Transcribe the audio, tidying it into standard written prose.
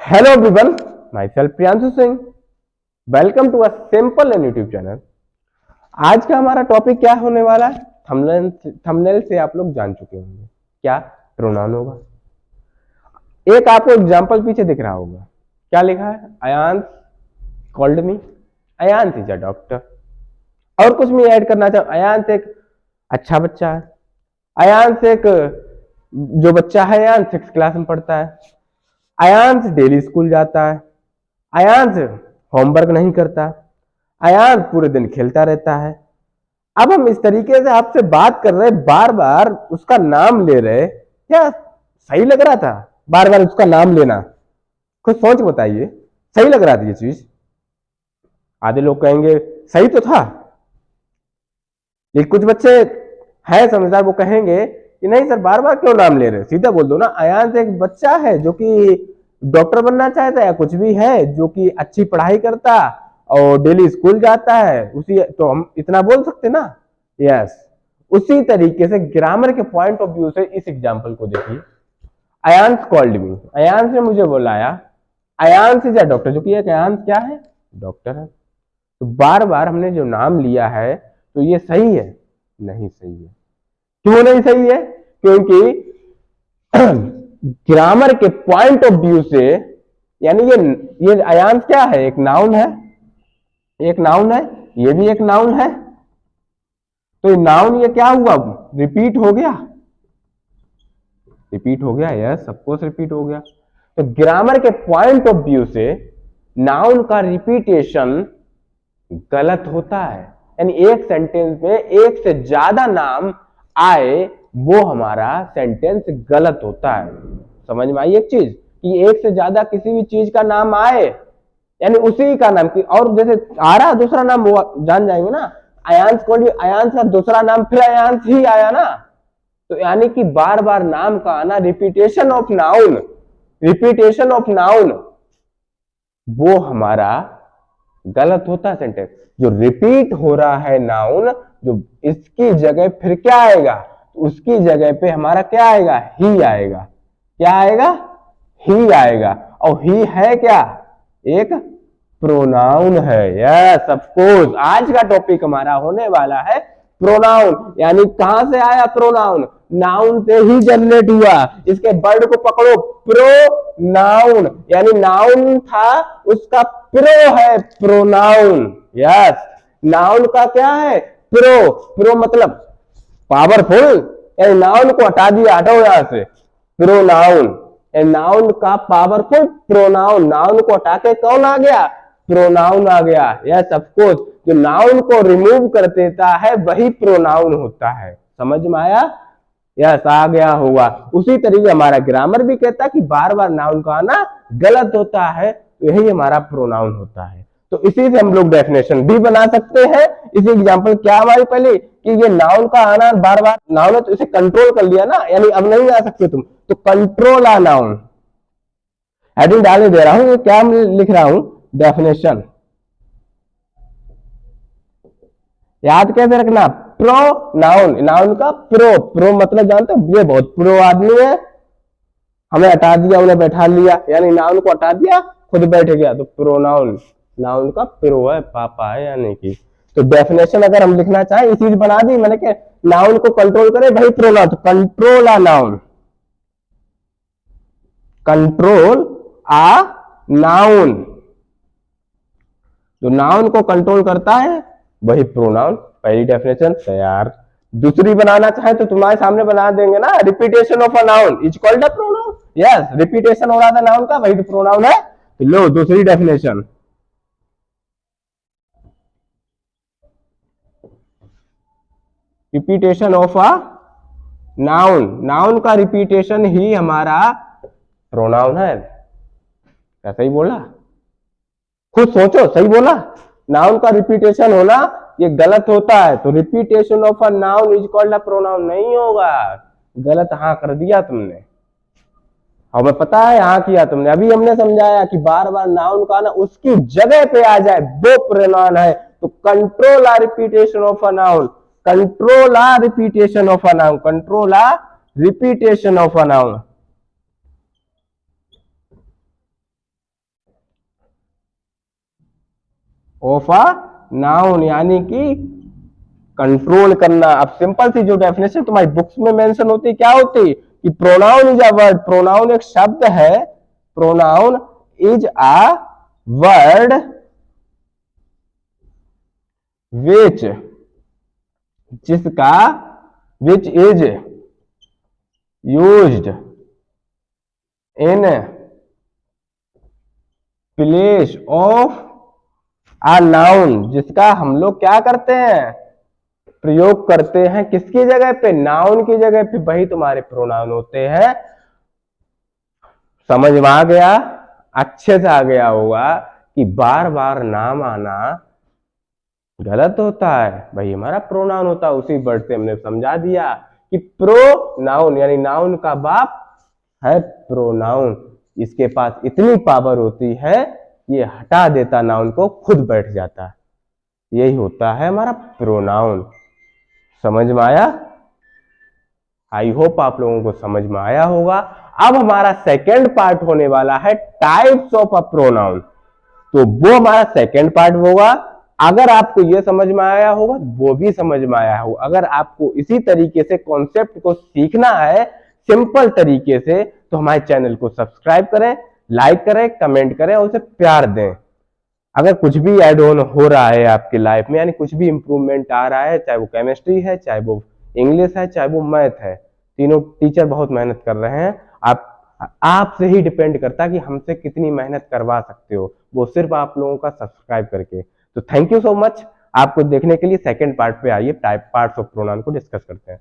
Hello everyone, myself Priyanshu Singh. Welcome to a simple and YouTube channel. आज का हमारा topic क्या होने वाला है? थंबनेल से आप लोग जान चुके होंगे क्या प्रोनाउन होगा। एक आपको एग्जांपल पीछे दिख रहा होगा, क्या लिखा है? Ayansh called me, Ayansh is a doctor. और कुछ भी ऐड करना चाहो, अयांश एक अच्छा बच्चा है, अयांश एक जो बच्चा है अयांश 6th क्लास में पढ़ता है, अयांश डेली स्कूल जाता है, अयांश होमवर्क नहीं करता, अयांश पूरे दिन खेलता रहता है। अब हम इस तरीके से आपसे बात कर रहे, बार बार उसका नाम ले रहे, क्या सही लग रहा था बार बार उसका नाम लेना? खुद सोच बताइए, सही लग रहा था ये चीज? आधे लोग कहेंगे सही तो था, लेकिन कुछ बच्चे हैं समझदार, वो कहेंगे कि नहीं सर बार बार क्यों नाम ले रहे, सीधा बोल दो ना। अयांश एक बच्चा है जो कि डॉक्टर बनना चाहता है या कुछ भी है, जो कि अच्छी पढ़ाई करता और डेली स्कूल जाता है, उसी तो हम इतना बोल सकते ना। यस, उसी तरीके से ग्रामर के पॉइंट ऑफ व्यू से इस एग्जांपल को देखिए। अयांश कॉल्ड मी, अयांश ने मुझे बुलाया, अयांश इज अ डॉक्टर, जो कि एक अयांश क्या है? डॉक्टर है। तो बार बार हमने जो नाम लिया है तो ये सही है? नहीं सही है। क्यों नहीं सही है? क्योंकि ग्रामर के पॉइंट ऑफ व्यू से, यानी ये अयांश क्या है? एक नाउन है, एक नाउन है, ये भी एक नाउन है। तो नाउन ये क्या हुआ? रिपीट हो गया, रिपीट हो गया। यस, सबकोर्स रिपीट हो गया। तो ग्रामर के पॉइंट ऑफ व्यू से नाउन का रिपीटेशन गलत होता है, यानी एक सेंटेंस में एक से ज्यादा नाम आए वो हमारा सेंटेंस गलत होता है। समझ में आई एक चीज कि एक से ज्यादा किसी भी चीज का नाम आए, यानी उसी का नाम की, और जैसे आ रहा दूसरा नाम वो जान जाएंगे ना, अयांश को अयांश का दूसरा नाम फिर अयांश ही आया ना। तो यानी कि बार बार नाम का आना, repetition of noun, repetition of noun, वो हमारा गलत होता है सेंटेंस। जो रिपीट हो रहा है नाउन, जो इसकी जगह फिर क्या आएगा? उसकी जगह पे हमारा क्या आएगा? ही आएगा। क्या आएगा? ही आएगा। और ही है क्या? एक प्रोनाउन है। यस, ऑफ कोर्स आज का टॉपिक हमारा होने वाला है प्रोनाउन। यानी कहां से आया प्रोनाउन? नाउन से ही जनरेट हुआ। इसके वर्ड को पकड़ो, प्रोनाउन, यानी नाउन था उसका प्रो है प्रोनाउन। यस, नाउन का क्या है? प्रो। प्रो मतलब पावरफुल, यानी नाउन को हटा दिया, हटाओ यहां से, प्रोनाउन, नाउन का पावरफुल प्रोनाउन। नाउन को हटा के कौन आ गया? प्रोनाउन आ गया। यस, ऑफ कोर्स जो नाउन को रिमूव कर देता है वही प्रोनाउन होता है। समझ में आया? यस, आ गया होगा। उसी तरीके हमारा ग्रामर भी कहता है कि बार बार नाउन का आना गलत होता है, तो यही हमारा प्रोनाउन होता है। तो इसी से हम लोग डेफिनेशन भी बना सकते हैं। इसी एग्जांपल क्या हमारी पहले कि ये नाउन का आना बार बार, नाउन है तो इसे कंट्रोल कर लिया ना, यानी अब नहीं आ सकते तुम, तो कंट्रोल आ नाउन। हेडिंग डालने दे रहा हूं, क्या लिख रहा हूं? डेफिनेशन। याद कैसे रखना? प्रो नाउन, नाउन का प्रो। प्रो मतलब जानते हो, ये बहुत प्रो आदमी है, हमें हटा दिया उन्हें बैठा लिया, यानी नाउन को हटा दिया खुद बैठ गया, तो प्रोनाउन, नाउन का प्रो है, पापा है यानी कि। तो डेफिनेशन अगर हम लिखना चाहें, ये चीज बना दी मैंने कि नाउन को कंट्रोल करे भाई प्रोनाउन, तो control a noun, control a noun. जो नाउन को कंट्रोल करता है वही प्रोनाउन। पहली डेफिनेशन तैयार। दूसरी बनाना चाहे तो तुम्हारे सामने बना देंगे ना, repetition of a noun is called a pronoun. Yes, repetition हो रहा था नाउन का, वही तो प्रोनाउन है। तो लो दूसरी definition, repetition of a noun, noun का रिपीटेशन ही हमारा प्रोनाउन है। क्या सही बोला? खुद सोचो, सही बोला? नाउन का रिपीटेशन होना ये गलत होता है, तो repetition of a noun is called a pronoun नहीं होगा। गलत हाँ कर दिया तुमने, हमें पता है हाँ किया तुमने। अभी हमने समझाया कि बार बार नाउन का ना उसकी जगह पे आ जाए वो प्रोनाउन है। तो control a repetition of a noun, control a repetition of a noun, control a repetition of a noun. Of a noun, यानी कि कंट्रोल करना। अब सिंपल सी जो डेफिनेशन तुम्हारी बुक्स में मेंशन होती है क्या होती, कि pronoun is a word, pronoun एक शब्द है, pronoun is a word which, जिसका, which is used in place of a noun, जिसका हम लोग क्या करते हैं, प्रयोग करते हैं किसकी जगह पे, नाउन की जगह पे, वही तुम्हारे प्रोनाउन होते हैं। समझ में आ गया, अच्छे से आ गया होगा कि बार बार नाम आना गलत होता है, भाई हमारा प्रोनाउन होता है। उसी वर्ड से हमने समझा दिया कि प्रो नाउन यानी नाउन का बाप है प्रोनाउन, इसके पास इतनी पावर होती है, ये हटा देता नाउन को, खुद बैठ जाता, यही होता है हमारा प्रोनाउन। समझ में आया? आई होप आप लोगों को समझ में आया होगा। अब हमारा सेकेंड पार्ट होने वाला है टाइप्स ऑफ अ प्रोनाउन, तो वो हमारा सेकेंड पार्ट होगा। अगर आपको ये समझ में आया होगा, वो भी समझ में आया होगा। अगर आपको इसी तरीके से कॉन्सेप्ट को सीखना है सिंपल तरीके से, तो हमारे चैनल को सब्सक्राइब करें, लाइक करें, कमेंट करें और उसे प्यार दें। अगर कुछ भी एड ऑन हो रहा है आपकी लाइफ में, यानी कुछ भी इंप्रूवमेंट आ रहा है, चाहे वो केमिस्ट्री है, चाहे वो इंग्लिश है, चाहे वो मैथ है, तीनों टीचर बहुत मेहनत कर रहे हैं। आपसे ही डिपेंड करता है कि हमसे कितनी मेहनत करवा सकते हो, वो सिर्फ आप लोगों का सब्सक्राइब करके। तो थैंक यू सो मच आपको देखने के लिए। सेकंड पार्ट पे आइए, टाइप पार्ट्स ऑफ प्रोनाउन को डिस्कस करते हैं।